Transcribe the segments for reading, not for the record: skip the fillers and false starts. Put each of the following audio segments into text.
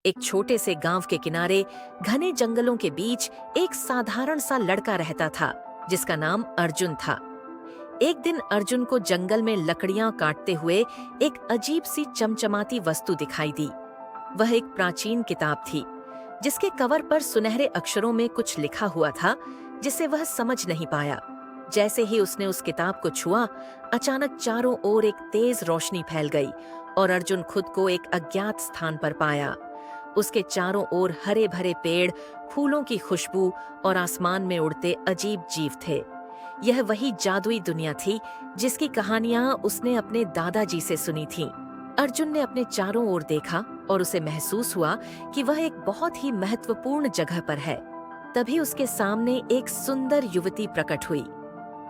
एक छोटे से गांव के किनारे घने जंगलों के बीच एक साधारण सा लड़का रहता था जिसका नाम अर्जुन था। एक दिन अर्जुन को जंगल में लकड़ियां काटते हुए एक अजीब सी चमचमाती वस्तु दिखाई दी। वह एक प्राचीन किताब थी जिसके कवर पर सुनहरे अक्षरों में कुछ लिखा हुआ था जिसे वह समझ नहीं पाया। जैसे ही उसने उस किताब को छुआ, अचानक चारों ओर एक तेज रोशनी फैल गई और अर्जुन खुद को एक अज्ञात स्थान पर पाया। उसके चारों ओर हरे भरे पेड़, फूलों की खुशबू और आसमान में उड़ते अजीब जीव थे। यह वही जादुई दुनिया थी जिसकी कहानियां उसने अपने दादाजी से सुनी थीं। अर्जुन ने अपने चारों ओर देखा और उसे महसूस हुआ कि वह एक बहुत ही महत्वपूर्ण जगह पर है। तभी उसके सामने एक सुंदर युवती प्रकट हुई।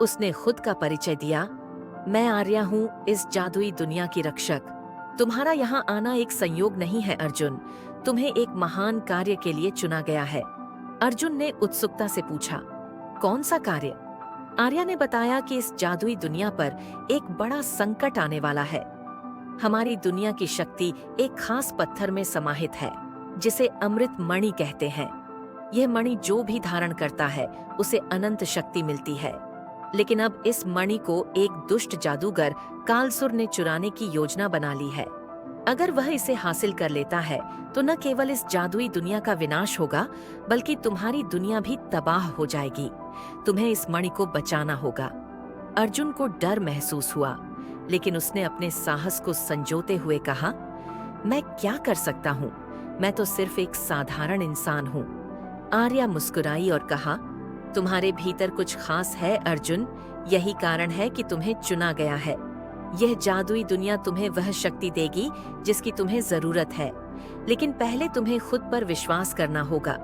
उसने खुद का परिचय दिया। मैं आर्या हूँ, इस जादुई दुनिया की रक्षक। तुम्हारा यहाँ आना एक संयोग नहीं है अर्जुन, तुम्हें एक महान कार्य के लिए चुना गया है। अर्जुन ने उत्सुकता से पूछा, कौन सा कार्य? आर्या ने बताया कि इस जादुई दुनिया पर एक बड़ा संकट आने वाला है। हमारी दुनिया की शक्ति एक खास पत्थर में समाहित है जिसे अमृत मणि कहते हैं। यह मणि जो भी धारण करता है उसे अनंत शक्ति मिलती है। लेकिन अब इस मणि को एक दुष्ट जादूगर कालसुर ने चुराने की योजना बना ली है। अगर वह इसे हासिल कर लेता है तो न केवल इस जादुई दुनिया का विनाश होगा बल्कि तुम्हारी दुनिया भी तबाह हो जाएगी। तुम्हें इस मणि को बचाना होगा। अर्जुन को डर महसूस हुआ, लेकिन उसने अपने साहस को संजोते हुए कहा, मैं क्या कर सकता हूँ? मैं तो सिर्फ एक साधारण इंसान हूँ। आर्या मुस्कुराई और कहा, तुम्हारे भीतर कुछ खास है अर्जुन, यही कारण है कि तुम्हें चुना गया है। यह जादुई दुनिया तुम्हें वह शक्ति देगी जिसकी तुम्हें जरूरत है, लेकिन पहले तुम्हें खुद पर विश्वास करना होगा।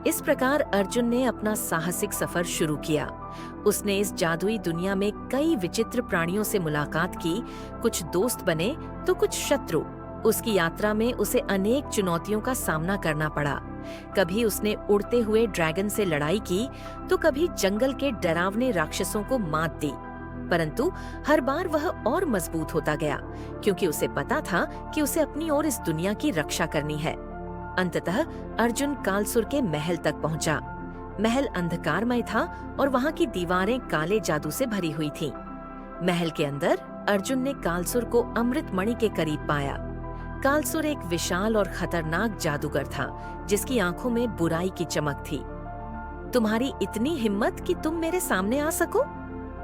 इस प्रकार अर्जुन ने अपना साहसिक सफर शुरू किया। उसने इस जादुई दुनिया में कई विचित्र प्राणियों से मुलाकात की, कुछ दोस्त बने तो कुछ शत्रु। उसकी यात्रा में उसे अनेक चुनौतियों का सामना करना पड़ा। कभी उसने उड़ते हुए ड्रैगन से लड़ाई की तो कभी जंगल के डरावने राक्षसों को मात दी, परंतु हर बार वह और मजबूत होता गया क्योंकि उसे पता था कि उसे अपनी और इस दुनिया की रक्षा करनी है। अंततः अर्जुन कालसुर के महल तक पहुंचा। महल अंधकारमय था और वहां की दीवारें काले जादू से भरी हुई थीं। महल के अंदर अर्जुन ने कालसुर को अमृत मणि के करीब पाया। कालसुर एक विशाल और खतरनाक जादूगर था जिसकी आंखों में बुराई की चमक थी। तुम्हारी इतनी हिम्मत कि तुम मेरे सामने आ सको?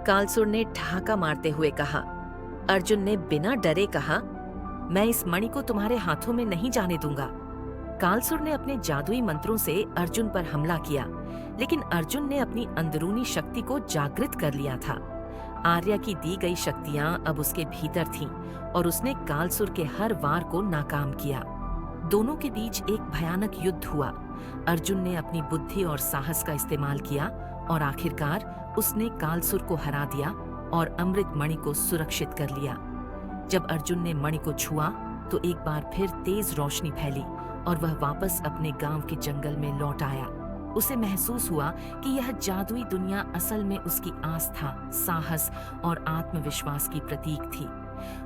कालसुर ने ठहाका मारते हुए कहा। अर्जुन ने बिना डरे कहा, मैं इस मणि को तुम्हारे हाथों में नहीं जाने दूंगा। कालसुर ने अपने जादुई मंत्रों से अर्जुन पर हमला किया, लेकिन अर्जुन ने अपनी अंदरूनी शक्ति को जागृत कर लिया था। आर्या की दी गई शक्तियां अब उसके भीतर थीं और उसने कालसुर के हर वार को नाकाम किया। दोनों के बीच एक भयानक युद्ध हुआ। अर्जुन ने अपनी बुद्धि और साहस का इस्तेमाल किया और आखिरकार उसने कालसुर को हरा दिया और अमृत मणि को सुरक्षित कर लिया। जब अर्जुन ने मणि को छुआ तो एक बार फिर तेज रोशनी फैली और वह वापस अपने गांव के जंगल में लौट आया। उसे महसूस हुआ कि यह जादुई दुनिया असल में उसकी आस्था, साहस और आत्मविश्वास की प्रतीक थी।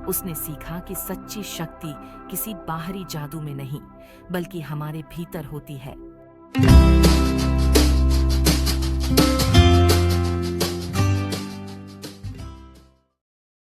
उसने सीखा कि सच्ची शक्ति किसी बाहरी जादू में नहीं बल्कि हमारे भीतर होती है।